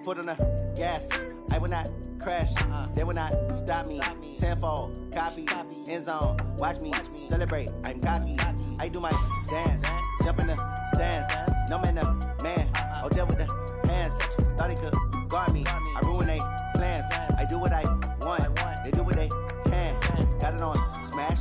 foot on the gas. I will not crash. They will not stop me. Tenfold, copy, end zone. Watch me celebrate. I'm cocky. I do my dance. Jump in the stands. No man, the man. Oh, deal with the hands. Thought he could guard me. I ruin they plans. I do what I want. They do what they can. Got it on smash.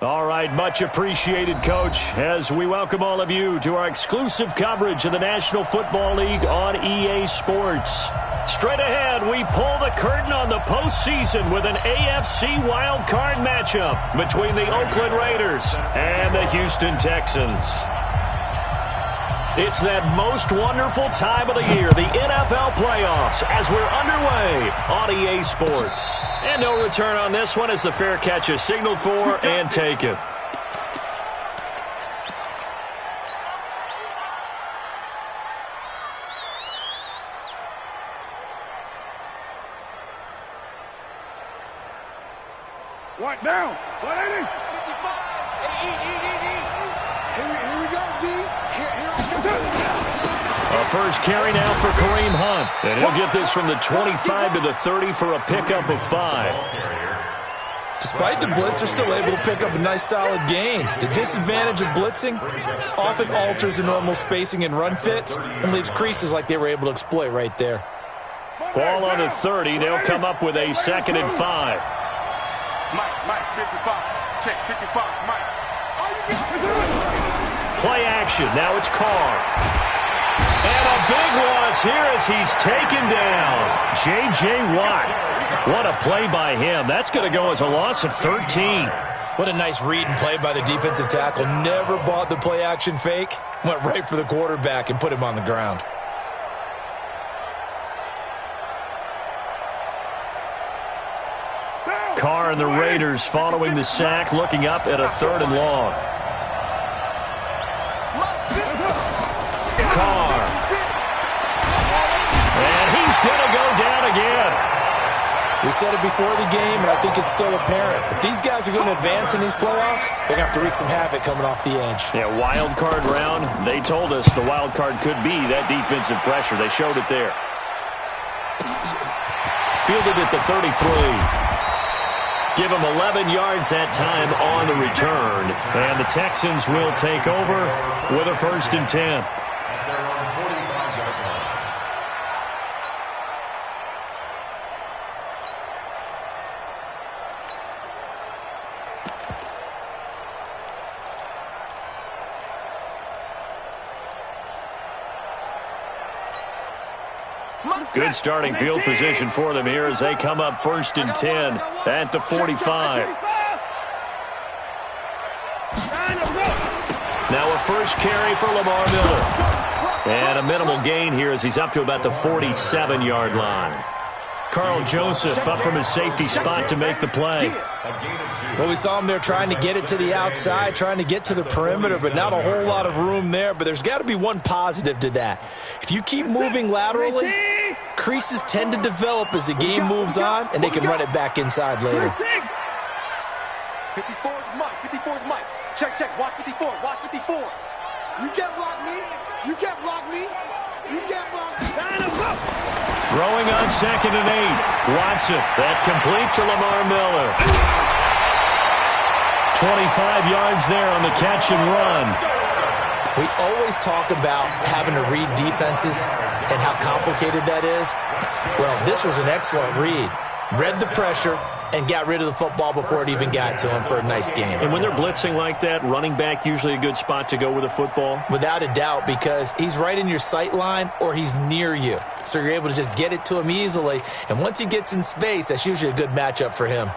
All right, much appreciated, Coach, as we welcome all of you to our exclusive coverage of the National Football League on EA Sports. Straight ahead, we pull the curtain on the postseason with an AFC wildcard matchup between the Oakland Raiders and the Houston Texans. It's that most wonderful time of the year, the NFL playoffs, as we're underway on EA Sports. And no return on this one as the fair catch is signaled for and taken. What now? What ain't it? 55. Here we go, D. Here I come. A first carry now for Kareem Hunt. And he'll get this from the 25 to the 30 for a pickup of 5. Despite the blitz, they're still able to pick up a nice solid gain. The disadvantage of blitzing often alters the normal spacing and run fits and leaves creases like they were able to exploit right there. Ball on the 30. They'll come up with a 2nd and 5. Mike, 55. Check, 55, Mike. Play action. Now it's Carr. And a big loss here as he's taken down. J.J. Watt. What a play by him. That's going to go as a loss of 13. What a nice read and play by the defensive tackle. Never bought the play action fake. Went right for the quarterback and put him on the ground. Carr and the Raiders following the sack, looking up at a 3rd and long. Carr. And he's going to go down again. We said it before the game, and I think it's still apparent. If these guys are going to advance in these playoffs, they're going to have to wreak some havoc coming off the edge. Yeah, wild card round. They told us the wild card could be that defensive pressure. They showed it there. Fielded at the 33. Give him 11 yards that time on the return. And the Texans will take over with a 1st and 10. Good starting field position for them here as they come up 1st and 10 at the 45. Now a first carry for Lamar Miller. And a minimal gain here as he's up to about the 47-yard line. Carl Joseph up from his safety spot to make the play. Well, we saw him there trying to get it to the outside, trying to get to the perimeter, but not a whole lot of room there. But there's got to be one positive to that. If you keep moving laterally, creases tend to develop as the game moves on, and they can run it back inside later. 54 is Mike. 54 is Mike. Check. Watch 54. Watch 54. You can't block me. You can't block me. You can't block me. Throwing on 2nd and 8. Watson. That complete to Lamar Miller. 25 yards there on the catch and run. We always talk about having to read defenses and how complicated that is. Well, this was an excellent read. Read the pressure and got rid of the football before it even got to him for a nice game. And when they're blitzing like that, running back usually a good spot to go with the football? Without a doubt, because he's right in your sight line or he's near you. So you're able to just get it to him easily. And once he gets in space, that's usually a good matchup for him.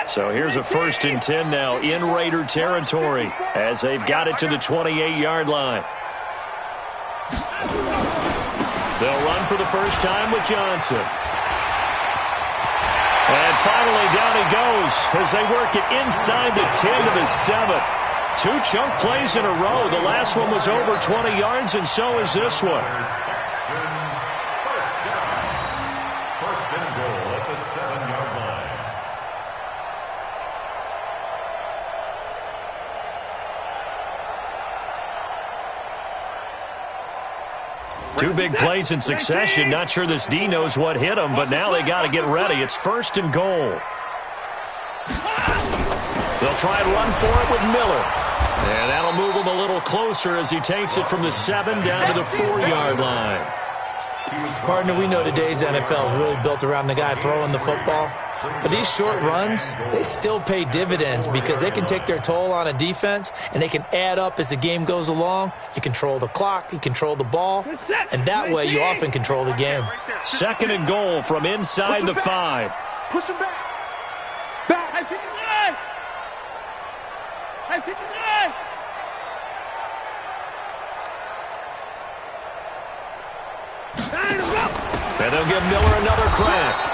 So here's a 1st and 10 now in Raider territory as they've got it to the 28-yard line. They'll run for the first time with Johnson. And finally down he goes as they work it inside the 10 to the 7. 2 chunk plays in a row. The last one was over 20 yards, and so is this one. First and goal at the 7-yard line. Two big plays in succession. Not sure this D knows what hit him, but now they got to get ready. It's 1st and goal. They'll try and run for it with Miller. And that'll move him a little closer as he takes it from the 7 down to the 4-yard line. Partner, we know today's NFL is really built around the guy throwing the football. But these short runs, they still pay dividends because they can take their toll on a defense and they can add up as the game goes along. You control the clock, you control the ball, and that way you often control the game. 2nd and goal from inside the 5. Push him back. Back. High 59. High 59. And they'll give Miller another crack.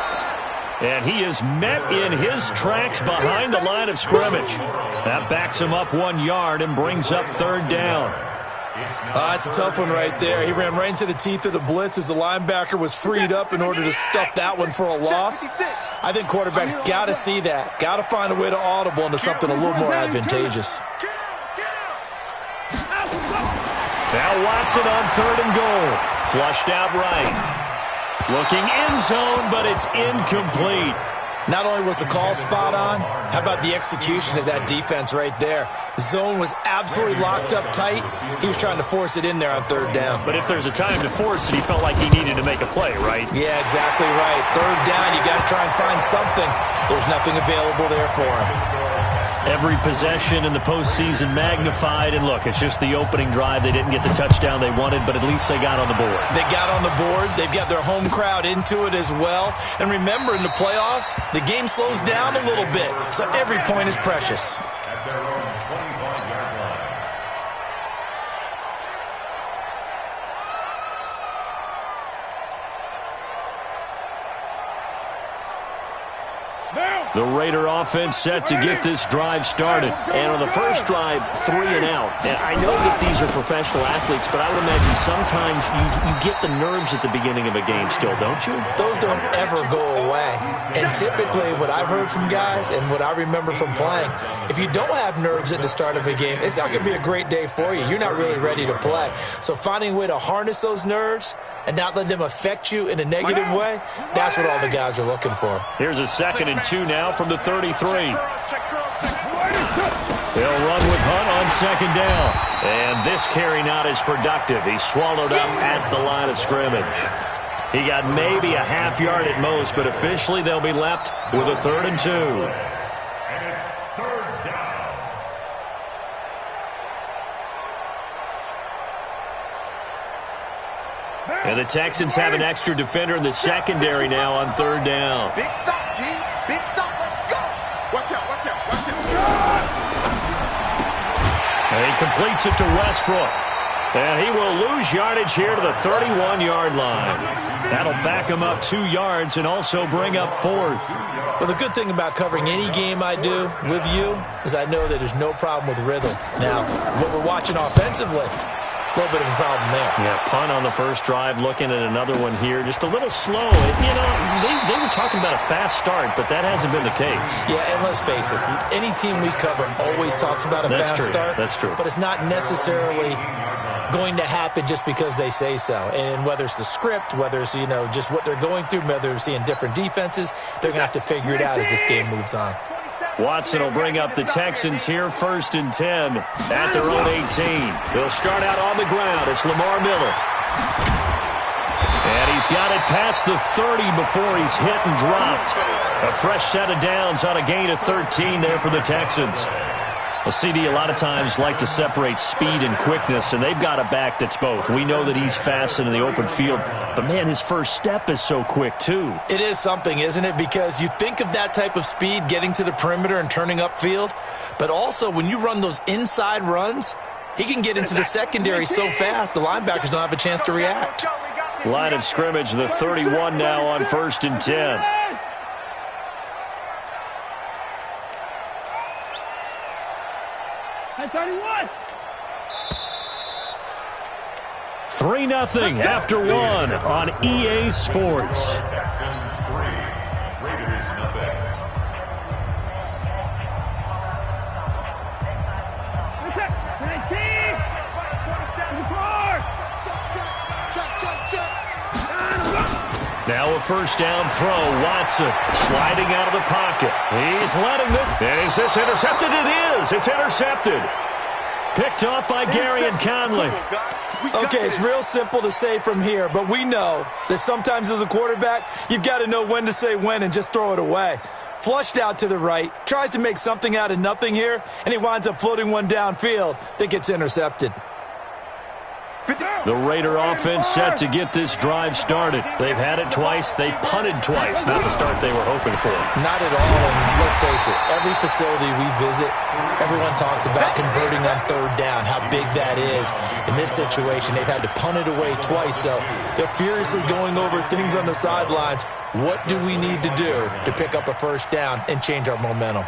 And he is met in his tracks behind the line of scrimmage. That backs him up 1 yard and brings up 3rd down. That's a tough one right there. He ran right into the teeth of the blitz as the linebacker was freed up in order to stuff that one for a loss. I think quarterbacks got to see that. Got to find a way to audible into something a little more advantageous. Now Watson on 3rd and goal. Flushed out right. Looking end zone, but it's incomplete. Not only was the call spot on, how about the execution of that defense right there? The zone was absolutely locked up tight. He was trying to force it in there on 3rd down. But if there's a time to force it, he felt like he needed to make a play, right? Yeah, exactly right. 3rd down, you got to try and find something. There's nothing available there for him. Every possession in the postseason magnified. And look, it's just the opening drive. They didn't get the touchdown they wanted, but at least they got on the board. They got on the board. They've got their home crowd into it as well. And remember, in the playoffs, the game slows down a little bit. So every point is precious. The Raider offense set to get this drive started. And on the first drive, 3 and out. And I know that these are professional athletes, but I would imagine sometimes you get the nerves at the beginning of a game still, don't you? Those don't ever go away. And typically what I've heard from guys and what I remember from playing, if you don't have nerves at the start of a game, it's not going to be a great day for you. You're not really ready to play. So finding a way to harness those nerves and not let them affect you in a negative way, that's what all the guys are looking for. Here's a 2nd and 2 now from the 33. They'll run with Hunt on 2nd down. And this carry not as productive. He's swallowed up at the line of scrimmage. He got maybe a half yard at most, but officially they'll be left with a 3rd and 2. And it's 3rd down. And the Texans have an extra defender in the secondary now on 3rd down. Big stop, G. Big stop. Let's go. Watch out, watch out, watch out. And he completes it to Westbrook. And he will lose yardage here to the 31-yard line. That'll back him up 2 yards and also bring up 4th. Well, the good thing about covering any game I do with you is I know that there's no problem with rhythm. Now, what we're watching offensively, a little bit of a problem there. Yeah, punt on the first drive, looking at another one here. Just a little slow. You know, they were talking about a fast start, but that hasn't been the case. Yeah, and let's face it, any team we cover always talks about a fast start. That's true. But it's not necessarily going to happen just because they say so. And whether it's the script, whether it's, you know, just what they're going through, whether they're seeing different defenses, they're going to have to figure it out as this game moves on. Watson will bring up the Texans here, 1st and 10 at their own 18. They'll start out on the ground. It's Lamar Miller. And he's got it past the 30 before he's hit and dropped. A fresh set of downs on a gain of 13 there for the Texans. Well, CD a lot of times like to separate speed and quickness, and they've got a back that's both. We know that he's fast in the open field, but, man, his first step is so quick, too. It is something, isn't it? Because you think of that type of speed getting to the perimeter and turning upfield, but also when you run those inside runs, he can get into the secondary so fast the linebackers don't have a chance to react. Line of scrimmage, the 31 now on 1st and 10. 31. 3-0 after 1 on EA Sports. Now a first down throw. Watson sliding out of the pocket. He's letting it. And is this intercepted? It is. It's intercepted. Picked off by Gary and Conley. Okay, it's real simple to say from here, but we know that sometimes as a quarterback, you've got to know when to say when and just throw it away. Flushed out to the right, tries to make something out of nothing here, and he winds up floating one downfield that gets intercepted. The Raider offense set to get this drive started. They've had it twice. They've punted twice. Not the start they were hoping for. Not at all, and let's face it, every facility we visit, everyone talks about converting on third down, how big that is. In this situation, they've had to punt it away twice, so they're furiously going over things on the sidelines. What do we need to do to pick up a first down and change our momentum?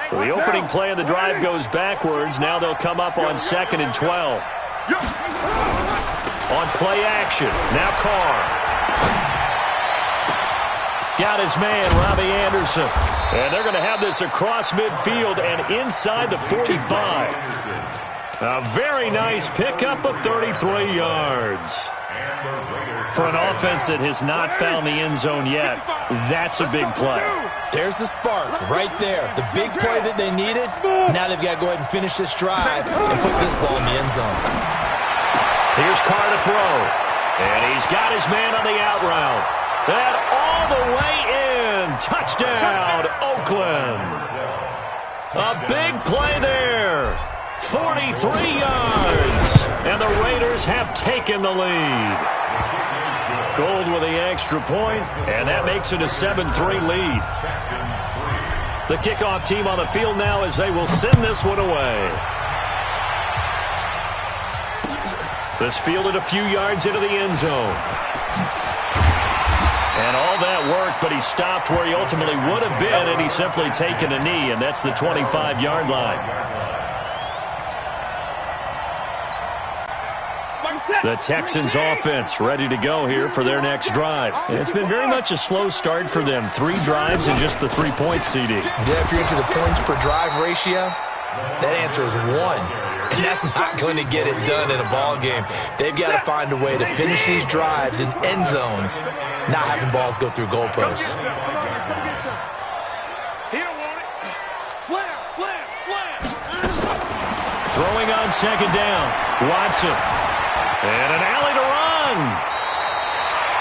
So the opening play of the drive goes backwards. Now they'll come up on 2nd and 12. On play action. Now Carr. Got his man, Robbie Anderson. And they're going to have this across midfield and inside the 45. A very nice pickup of 33 yards. For an offense that has not found the end zone yet, that's a big play. There's the spark right there. The big play that they needed. Now they've got to go ahead and finish this drive and put this ball in the end zone. Here's Carr to throw. And he's got his man on the out route. And all the way in. Touchdown, Oakland. A big play there. 43 yards. And the Raiders have taken the lead. Gold with the extra point, and that makes it a 7-3 lead. The kickoff team on the field now as they will send this one away. This fielded a few yards into the end zone. And all that worked, but he stopped where he ultimately would have been, and he's simply taken a knee, and that's the 25-yard line. The Texans offense ready to go here for their next drive. And it's been very much a slow start for them. 3 drives and just the 3-point CD. Yeah, if you're into the points per drive ratio, that answer is 1. And that's not going to get it done in a ball game. They've got to find a way to finish these drives in end zones, not having balls go through goalposts. Throwing on 2nd down. Watson. And an alley to run.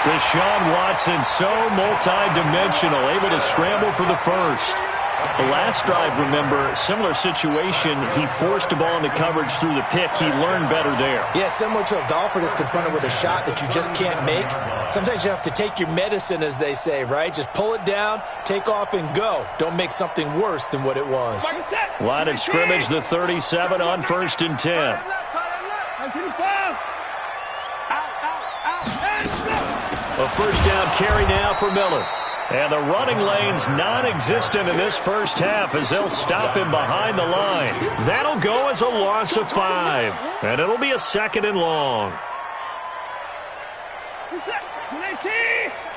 Deshaun Watson, so multi-dimensional, able to scramble for the first. The last drive, remember, similar situation. He forced a ball into coverage through the pick. He learned better there. Yeah, similar to a golfer that's confronted with a shot that you just can't make. Sometimes you have to take your medicine, as they say, right? Just pull it down, take off, and go. Don't make something worse than what it was. Line of scrimmage, the 37 on 1st and 10. A first down carry now for Miller. And the running lane's non-existent in this first half as they'll stop him behind the line. That'll go as a loss of 5. And it'll be a 2nd and long.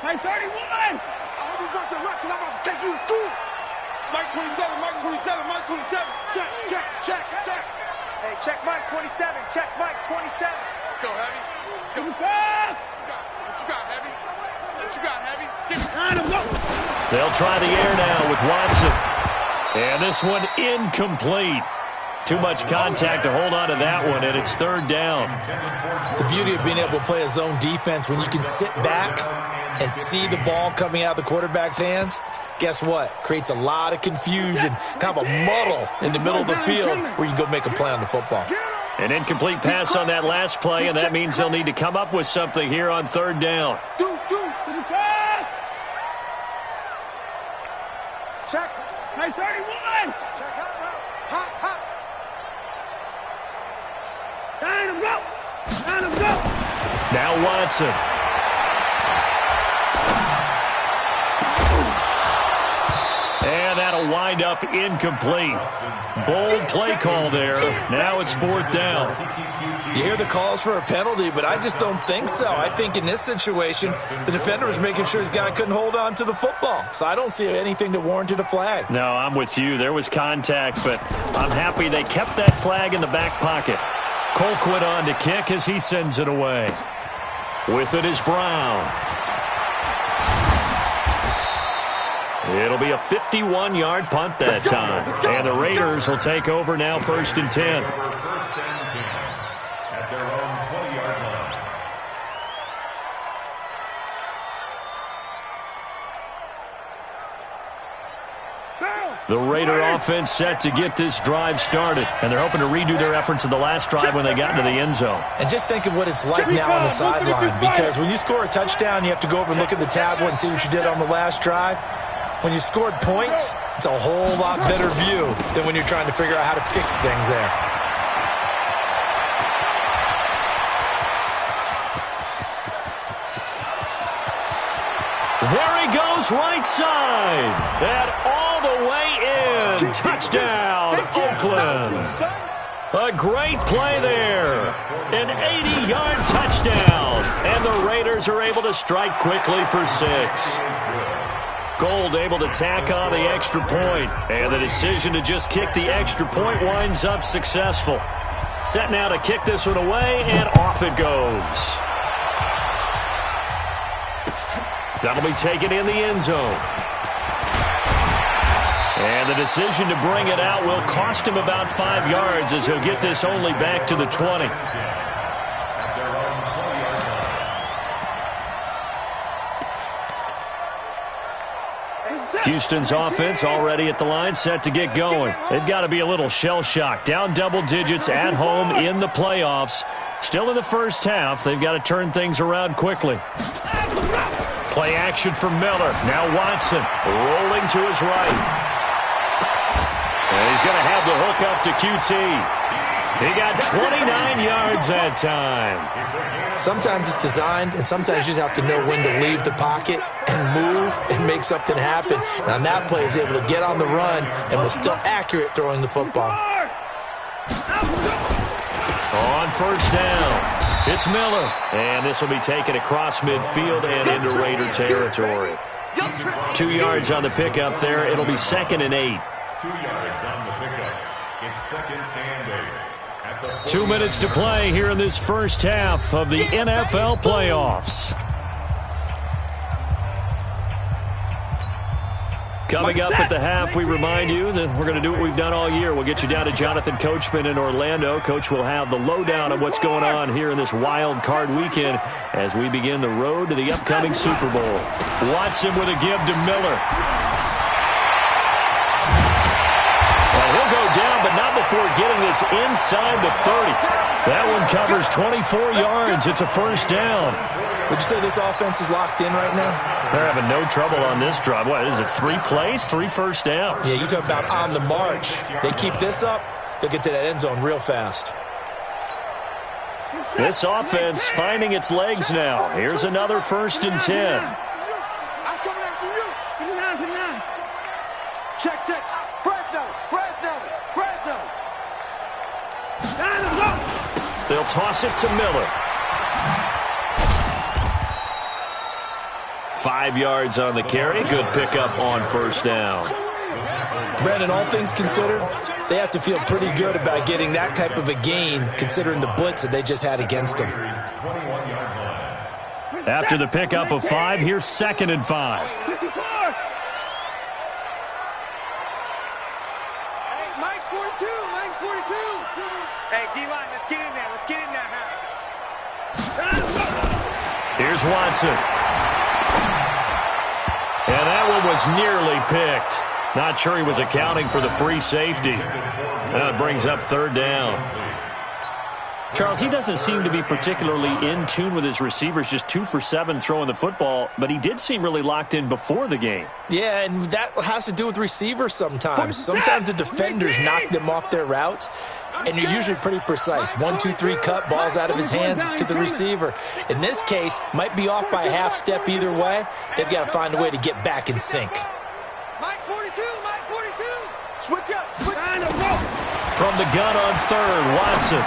Mike 31! I hope you got your left because I'm about to take you to school. Mike 27, Mike 27, Mike 27. Check, check, check, check. Hey, check Mike 27, check Mike 27. Let's go, Heavy. Let's go. What you got, Heavy? What you got, Heavy? Give me They'll try the air now with Watson. And this one incomplete. Too much contact to hold on to that one, and it's 3rd down. The beauty of being able to play a zone defense when you can sit back and see the ball coming out of the quarterback's hands, guess what? Creates a lot of confusion, kind of a muddle in the middle of the field where you can go make a play on the football. An incomplete pass on that last play, and that means they'll need to come up with something here on 3rd down. Check. Mike 31! Check hot route. Hot, hot. Down him, go! Down him, go! Now Watson. And that'll wind up incomplete. Bold play call there. Now it's 4th down. You hear the calls for a penalty, but I just don't think so. I think in this situation, the defender was making sure his guy couldn't hold on to the football. So I don't see anything that warranted a flag. No, I'm with you. There was contact, but I'm happy they kept that flag in the back pocket. Colquitt on to kick as he sends it away. With it is Brown. It'll be a 51-yard punt that time. And the Raiders will take over now, 1st and 10. First and 10 at their own 20-yard line. The Raider offense set to get this drive started. And they're hoping to redo their efforts in the last drive when they got into the end zone. And just think of what it's like now on the sideline. Because when you score a touchdown, you have to go over and look at the tablet and see what you did on the last drive. When you scored points, it's a whole lot better view than when you're trying to figure out how to fix things there. There he goes, right side. That all the way in. Touchdown, Oakland. A great play there. An 80-yard touchdown. And the Raiders are able to strike quickly for 6. Gold able to tack on the extra point. And the decision to just kick the extra point winds up successful. Set now to kick this one away, and off it goes. That'll be taken in the end zone. And the decision to bring it out will cost him about 5 yards as he'll get this only back to the 20. Houston's offense already at the line, set to get going. They've got to be a little shell-shocked. Down double digits at home in the playoffs. Still in the first half. They've got to turn things around quickly. Play action for Miller. Now Watson rolling to his right. And he's going to have the hook up to QT. He got 29 yards that time. Sometimes it's designed, and sometimes you just have to know when to leave the pocket and move and make something happen. And on that play, he's able to get on the run and was still accurate throwing the football. On first down, it's Miller. And this will be taken across midfield and into Raider territory. 2 yards on the pickup there. It'll be 2nd and 8. 2 yards on the pickup. It's 2nd and 8. 2 minutes to play here in this first half of the NFL playoffs. Coming up at the half, we remind you that we're going to do what we've done all year. We'll get you down to Jonathan Coachman in Orlando. Coach will have the lowdown of what's going on here in this wild card weekend as we begin the road to the upcoming Super Bowl. Watson with a give to Miller. Well, he'll go down, but not before getting this inside the 30. That one covers 24 yards. It's a first down. Would you say this offense is locked in right now? They're having no trouble on this drive. What is it, 3 plays, 3 first downs? Yeah, you talk about on the march. They keep this up, they'll get to that end zone real fast. This offense finding its legs now. Here's another 1st and 10. I'm coming after you. 59. Check. Fresno. They'll toss it to Miller. 5 yards on the carry. Good pickup on first down. Brandon, all things considered, they have to feel pretty good about getting that type of a gain considering the blitz that they just had against them. After the pickup of 5, here's 2nd and 5. Hey, Mike's 42. Hey, D-line, let's get in there. Here's Watson. And that one was nearly picked. Not sure he was accounting for the free safety. That brings up 3rd down. Charles, he doesn't seem to be particularly in tune with his receivers, just 2 for 7 throwing the football, but he did seem really locked in before the game. Yeah, and that has to do with receivers sometimes. Sometimes the defenders knock them off their routes, and you're usually pretty precise. 1, 2, 3 cut, balls out of his hands to the receiver. In this case, might be off by a half step either way. They've got to find a way to get back in sync. Mike 42. Switch up. From the gun on 3rd, Watson.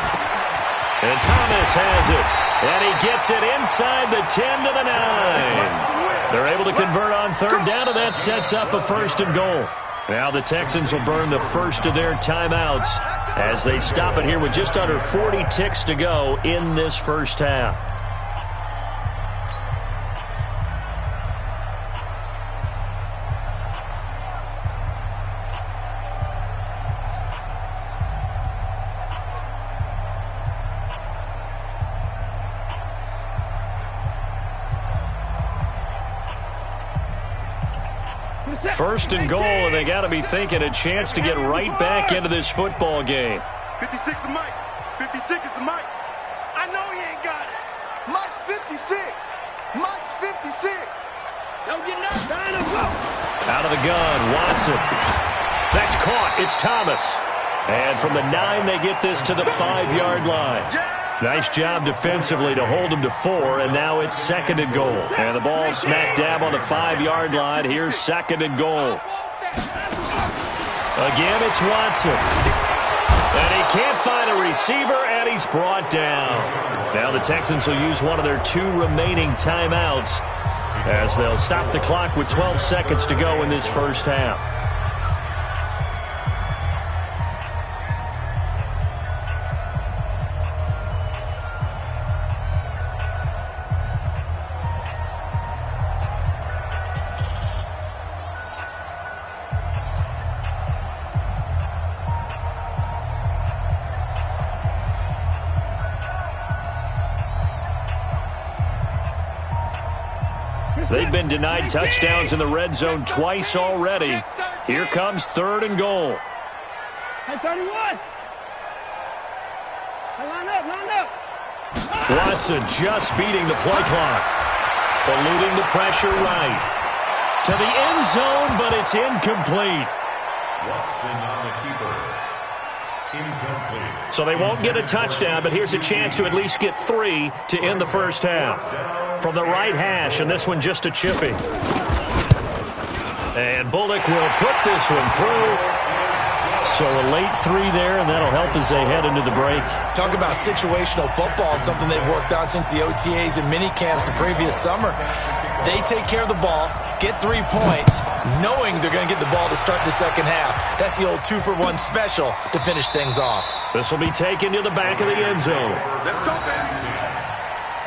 And Thomas has it. And he gets it inside the 10 to the 9. They're able to convert on 3rd down, and that sets up a 1st and goal. Now the Texans will burn the first of their timeouts as they stop it here with just under 40 ticks to go in this first half. First and goal, and they got to be thinking a chance to get right back into this football game. 56 is Mike. 56 is the Mike. I know he ain't got it. Mike's 56. Mike's 56. Don't get nervous. Out of the gun, Watson. That's caught. It's Thomas. And from the 9, they get this to the 5-yard line. Nice job defensively to hold them to 4, and now it's second and goal. And the ball smack dab on the 5-yard line. Here's second and goal. Again, it's Watson. And he can't find a receiver, and he's brought down. Now the Texans will use one of their 2 remaining timeouts as they'll stop the clock with 12 seconds to go in this first half. They've been denied touchdowns in the red zone twice already. Here comes third and goal. Hey, 31. Hey, line up. Watson just beating the play clock. Eluding the pressure right. To the end zone, but it's incomplete. Watson on the keeper. Incomplete. So they won't get a touchdown, but here's a chance to at least get 3 to end the first half. From the right hash, and this one just a chippy. And Bullock will put this one through. So a late 3 there, and that'll help as they head into the break. Talk about situational football and something they've worked on since the OTAs and mini camps the previous summer. They take care of the ball, get 3 points, knowing they're going to get the ball to start the second half. That's the old 2-for-1 special to finish things off. This will be taken to the back of the end zone. Let's go, baby.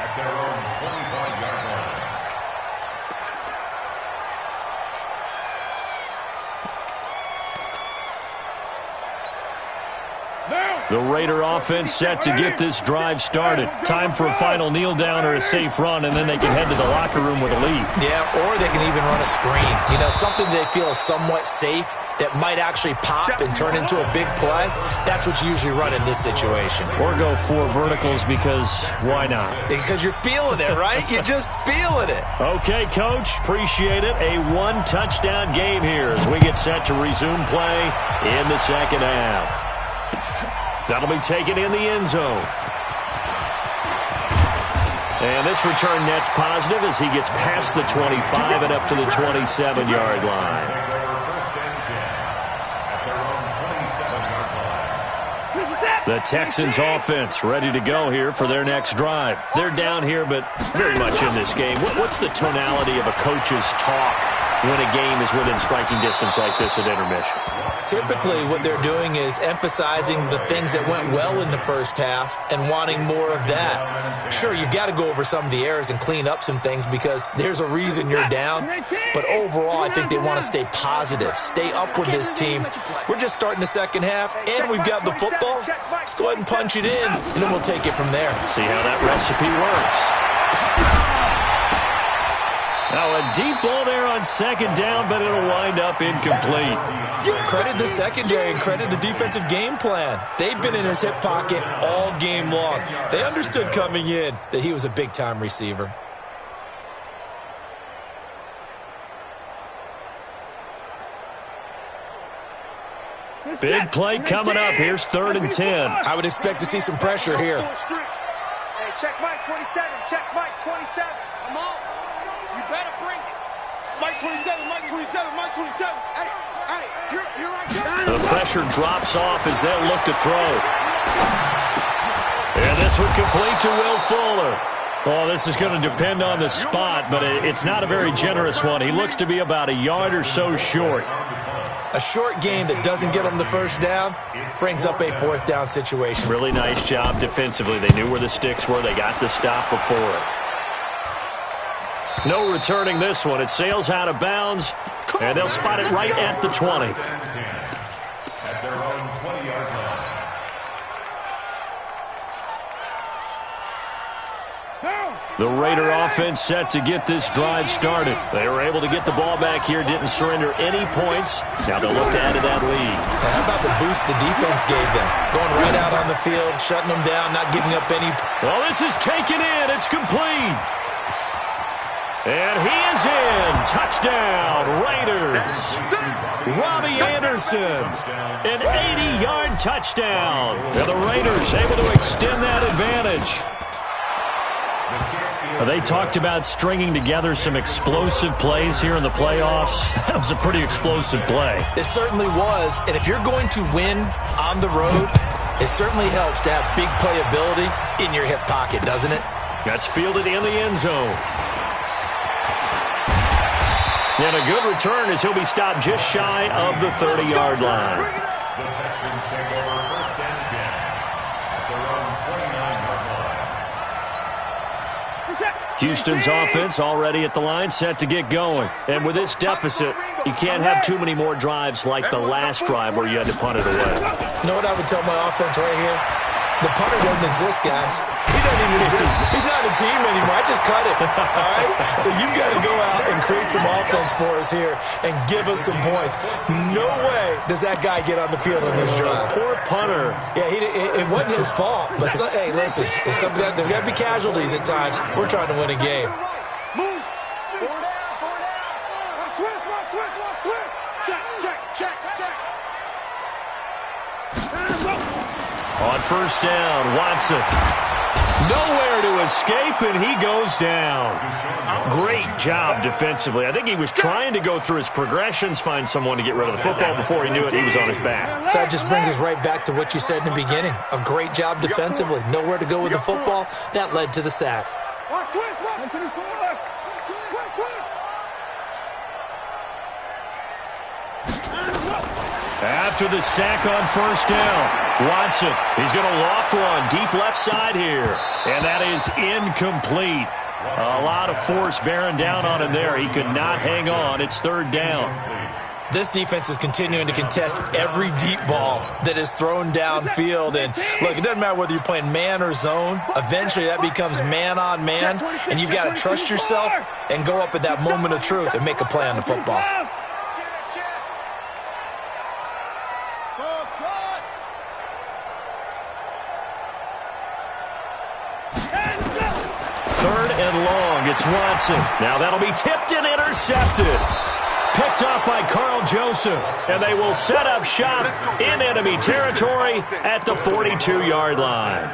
At their own 25-yard line. The Raider offense set to get this drive started. Time for a final kneel down or a safe run, and then they can head to the locker room with a lead. Yeah, or they can even run a screen. You know, something they feel is somewhat safe that might actually pop and turn into a big play. That's what you usually run in this situation. Or go 4 verticals because why not? Because you're feeling it, right? You're just feeling it. Okay, Coach. Appreciate it. A 1-touchdown game here as we get set to resume play in the second half. That'll be taken in the end zone. And this return net's positive as he gets past the 25 and up to the 27-yard line. The Texans offense ready to go here for their next drive. They're down here, but very much in this game. What's the tonality of a coach's talk when a game is within striking distance like this at intermission? Typically, what they're doing is emphasizing the things that went well in the first half and wanting more of that. Sure, you've got to go over some of the errors and clean up some things because there's a reason you're down. But overall, I think they want to stay positive, stay up with this team. We're just starting the second half, and we've got the football. Let's go ahead and punch it in, and then we'll take it from there. See how that recipe works. Now a deep ball there on second down, but it'll wind up incomplete. Credit the secondary and credit the defensive game plan. They've been in his hip pocket all game long. They understood coming in that he was a big-time receiver. Big play coming up. Here's 3rd and 10. I would expect to see some pressure here. Hey, check Mike 27. Check Mike 27. Come on. You better bring it. Mike 27, Mike 27, Mike 27. Hey, here I go. The pressure drops off as they'll look to throw. And this one complete to Will Fuller. Oh, this is going to depend on the spot, but it's not a very generous one. He looks to be about a yard or so short. A short game that doesn't get them the first down brings up a 4th down situation. Really nice job defensively. They knew where the sticks were. They got the stop before it. No returning this one. It sails out of bounds, and they'll spot it right at the 20. At their own 20-yard line. The Raider offense set to get this drive started. They were able to get the ball back here, didn't surrender any points. Now they'll look to add to that lead. How about the boost the defense gave them? Going right out on the field, shutting them down, not giving up any. Well, this is taken in. It's complete. And he is in. Touchdown, Raiders. Robbie Anderson, an 80-yard touchdown. And the Raiders able to extend that advantage. They talked about stringing together some explosive plays here in the playoffs. That was a pretty explosive play. It certainly was. And if you're going to win on the road, it certainly helps to have big playability in your hip pocket, doesn't it? That's fielded in the end zone. And a good return as he'll be stopped just shy of the 30-yard line. The Texans take over first and 10 at their own 29-yard line. Houston's offense already at the line, set to get going. And with this deficit, you can't have too many more drives like the last drive where you had to punt it away. You know what I would tell my offense right here? The punter doesn't exist, guys. He doesn't even exist. He's not a team anymore. I just cut him. All right? So you've got to go out and create some offense for us here and give us some points. No way does that guy get on the field on this drive. Poor punter. Yeah, it wasn't his fault. But, hey, listen, there's got to be casualties at times. We're trying to win a game. Move. Four down. Switch. Check. On first down, Watson. Nowhere to escape, and he goes down. Great job defensively. I think he was trying to go through his progressions, find someone to get rid of the football. Before he knew it, he was on his back. So that just brings us right back to what you said in the beginning. A great job defensively. Nowhere to go with the football. That led to the sack. After the sack on first down, Watson, he's going to loft one deep left side here. And that is incomplete. A lot of force bearing down on him there. He could not hang on. It's third down. This defense is continuing to contest every deep ball that is thrown downfield. And, look, it doesn't matter whether you're playing man or zone. Eventually that becomes man on man. And you've got to trust yourself and go up at that moment of truth and make a play on the football. Third and long, it's Watson. Now that'll be tipped and intercepted. Picked up by Carl Joseph. And they will set up shop in enemy territory at the 42-yard line.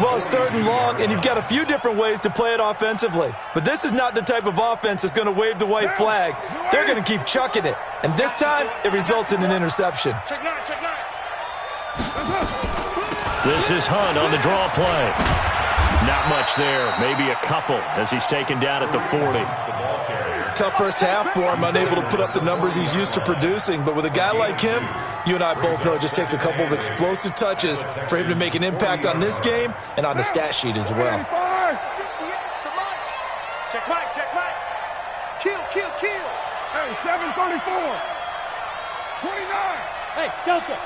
Well, it's third and long, and you've got a few different ways to play it offensively. But this is not the type of offense that's going to wave the white flag. They're going to keep chucking it. And this time, it results in an interception. Check nine. This is Hunt on the draw play. Not much there, maybe a couple as he's taken down at the 40. Tough first half for him, unable to put up the numbers he's used to producing. But with a guy like him, you and I both know it just takes a couple of explosive touches for him to make an impact on this game and on the stat sheet as well. Check Mike. Kill. Hey, 734. 29. Hey, Delta.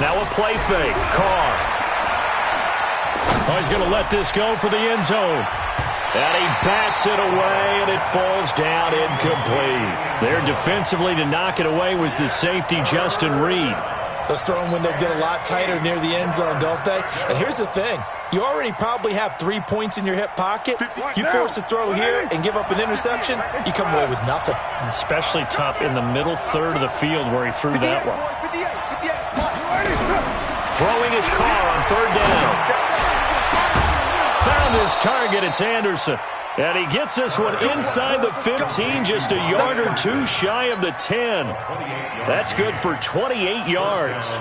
Now a play fake. Carr. Oh, he's going to let this go for the end zone. And he bats it away, and it falls down incomplete. There defensively to knock it away was the safety, Justin Reed. Those throwing windows get a lot tighter near the end zone, don't they? And here's the thing. You already probably have 3 points in your hip pocket. You force a throw here and give up an interception, you come away with nothing. Especially tough in the middle third of the field where he threw that one. 58. Throwing his car on third down. Found his target, it's Anderson. And he gets this one inside the 15, just a yard or two shy of the 10. That's good for 28 yards.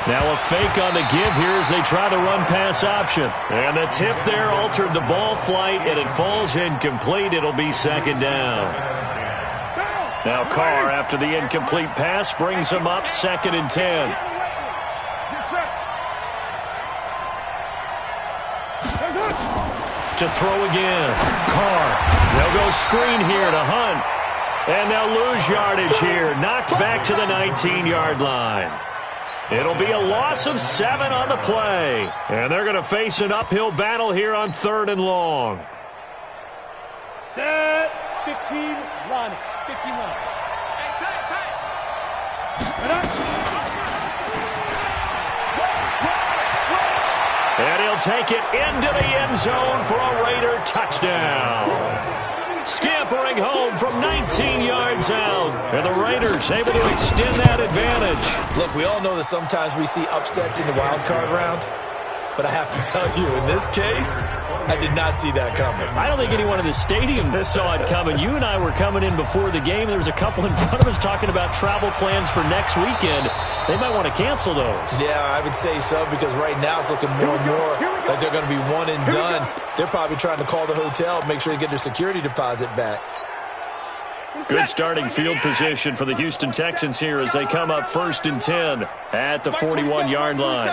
Now a fake on the give here as they try the run-pass option. And the tip there altered the ball flight, and it falls incomplete. It'll be second down. Now Carr, after the incomplete pass, brings him up 2nd and 10. To throw again. Carr. They'll go screen here to Hunt. And they'll lose yardage here. Knocked back to the 19-yard line. It'll be a loss of 7 on the play. And they're going to face an uphill battle here on 3rd and long. Set. 15, run. 15, run. And he'll take it into the end zone for a Raider touchdown. Scampering home from 19 yards out. And the Raiders able to extend that advantage. Look, we all know that sometimes we see upsets in the wild card round. But I have to tell you, in this case, I did not see that coming. I don't think anyone in the stadium saw it coming. You and I were coming in before the game. There was a couple in front of us talking about travel plans for next weekend. They might want to cancel those. Yeah, I would say so, because right now it's looking more and more like they're going to be one and done. They're probably trying to call the hotel and make sure they get their security deposit back. Good starting field position for the Houston Texans here as they come up 1st and 10 at the 41-yard line.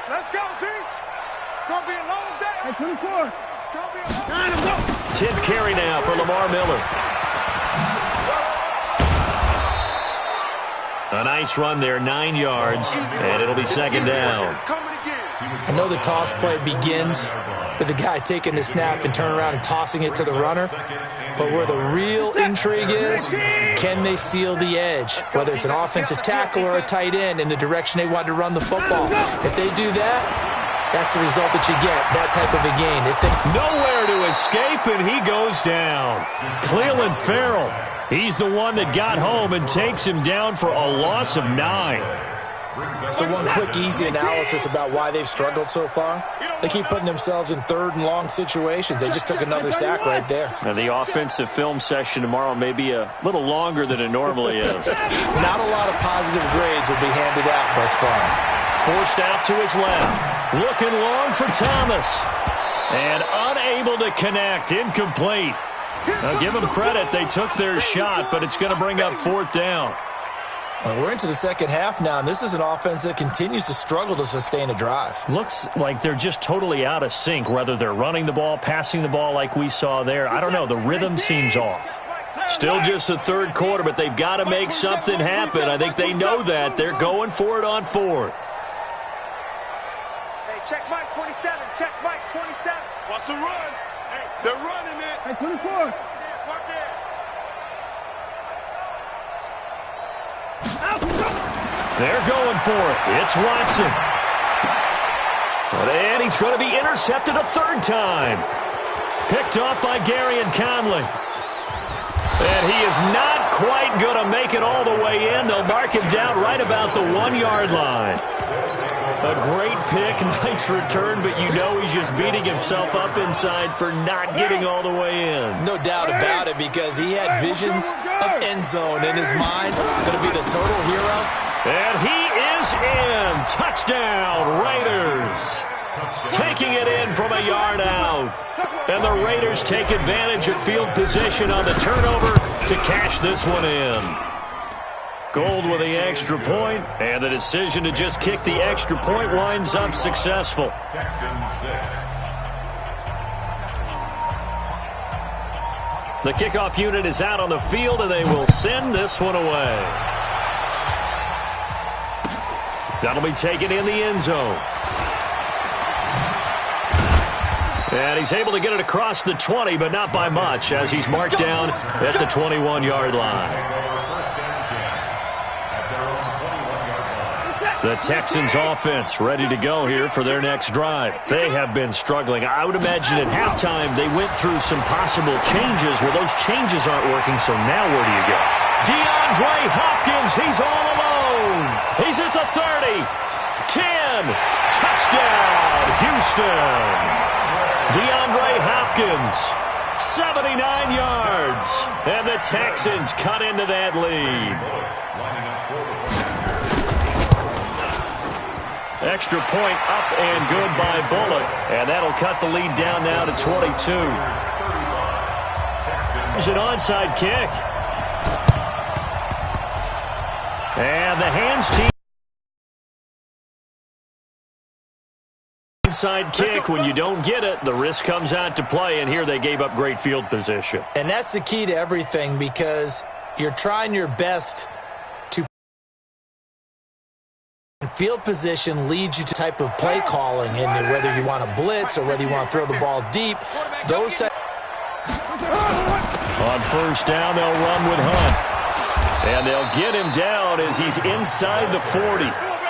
Let's go, D. It's going to be a long day. Hey, 24. It's going to be a long day. 10th carry now for Lamar Miller. A nice run there, 9 yards, and it'll be 2nd down. I know the toss play begins with the guy taking the snap and turn around and tossing it to the runner. But where the real intrigue is, can they seal the edge? Whether it's an offensive tackle or a tight end in the direction they want to run the football. If they do that, that's the result that you get, that type of a gain. Nowhere to escape, and he goes down. Cleveland Farrell, he's the one that got home and takes him down for a loss of 9. So one quick, easy analysis about why they've struggled so far. They keep putting themselves in 3rd and long situations. They just took another sack right there. Now, the offensive film session tomorrow may be a little longer than it normally is. Not a lot of positive grades will be handed out thus far. Forced out to his left. Looking long for Thomas. And unable to connect. Incomplete. Now, give them credit. They took their shot, but it's going to bring up 4th down. Well, we're into the second half now, and this is an offense that continues to struggle to sustain a drive. Looks like they're just totally out of sync, whether they're running the ball, passing the ball like we saw there. I don't know. The rhythm seems off. Still just the 3rd quarter, but they've got to make something happen. I think they know that. They're going for it on 4th. Hey, check Mike 27. Check Mike 27. Watch the run. Hey, they're running it. Hey, 24. Watch it. They're going for it. It's Watson. And he's going to be intercepted a 3rd time. Picked off by Gary and Conley. And he is not quite going to make it all the way in. They'll mark him down right about the 1-yard line. A great pick, nice return, but you know he's just beating himself up inside for not getting all the way in. No doubt about it, because he had visions of end zone in his mind. Going to be the total hero. And he is in. Touchdown, Raiders. Taking it in from a yard out. And the Raiders take advantage of field position on the turnover to cash this one in. Gold with the extra point, and the decision to just kick the extra point winds up successful. The kickoff unit is out on the field, and they will send this one away. That'll be taken in the end zone. And he's able to get it across the 20, but not by much, as he's marked down at the 21-yard line. The Texans offense ready to go here for their next drive. They have been struggling. I would imagine at halftime they went through some possible changes. Well, those changes aren't working, so now where do you go? DeAndre Hopkins, he's all alone. He's at the 30. 10. Touchdown, Houston. DeAndre Hopkins, 79 yards. And the Texans cut into that lead. Extra point up and good by Bullock. And that'll cut the lead down now to 22. There's an onside kick. And the hands team. Inside kick, when you don't get it, the risk comes out to play, and here they gave up great field position. And that's the key to everything, because you're trying your best to field position leads you to type of play calling, and whether you want to blitz or whether you want to throw the ball deep, those type. On first down, they'll run with Hunt. And they'll get him down as he's inside the 40.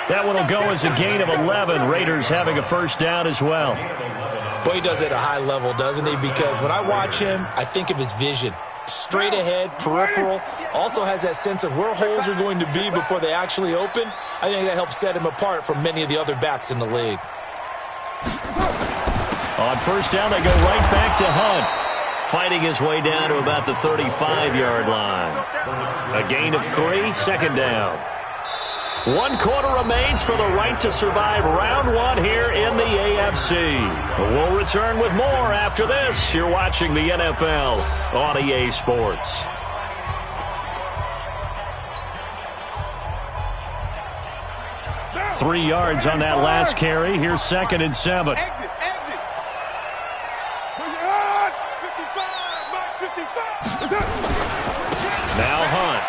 That one will go as a gain of 11. Raiders having a first down as well. Boy, he does it at a high level, doesn't he? Because when I watch him, I think of his vision. Straight ahead, peripheral. Also has that sense of where holes are going to be before they actually open. I think that helps set him apart from many of the other backs in the league. On first down, they go right back to Hunt. Fighting his way down to about the 35-yard line. A gain of 3, second down. 1 quarter remains for the right to survive round 1 here in the AFC. We'll return with more after this. You're watching the NFL on EA Sports. Three yards on that last carry. Here's 2nd and 7. Now Hunt.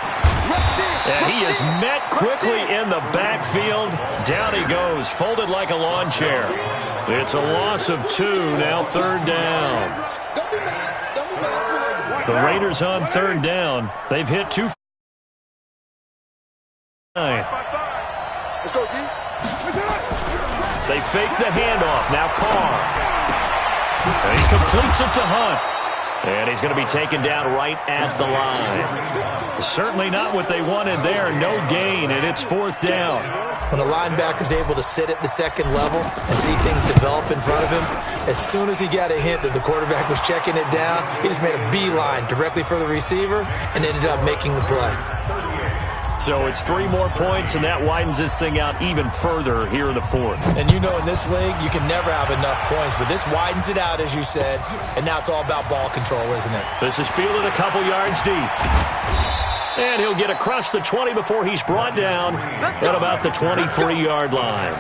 And he is met quickly in the backfield. Down he goes, folded like a lawn chair. It's a loss of 2, now 3rd down. The Raiders on 3rd down. They've hit 2. They fake the handoff. Now Carr. And he completes it to Hunt. And he's going to be taken down right at the line. Certainly not what they wanted there. No gain, and it's 4th down. When a linebacker's able to sit at the 2nd level and see things develop in front of him, as soon as he got a hint that the quarterback was checking it down, he just made a beeline directly for the receiver and ended up making the play. So it's 3 more points, and that widens this thing out even further here in the 4th. And you know, in this league, you can never have enough points, but this widens it out, as you said, and now it's all about ball control, isn't it? This is fielded a couple yards deep. And he'll get across the 20 before he's brought down at about the 23-yard line.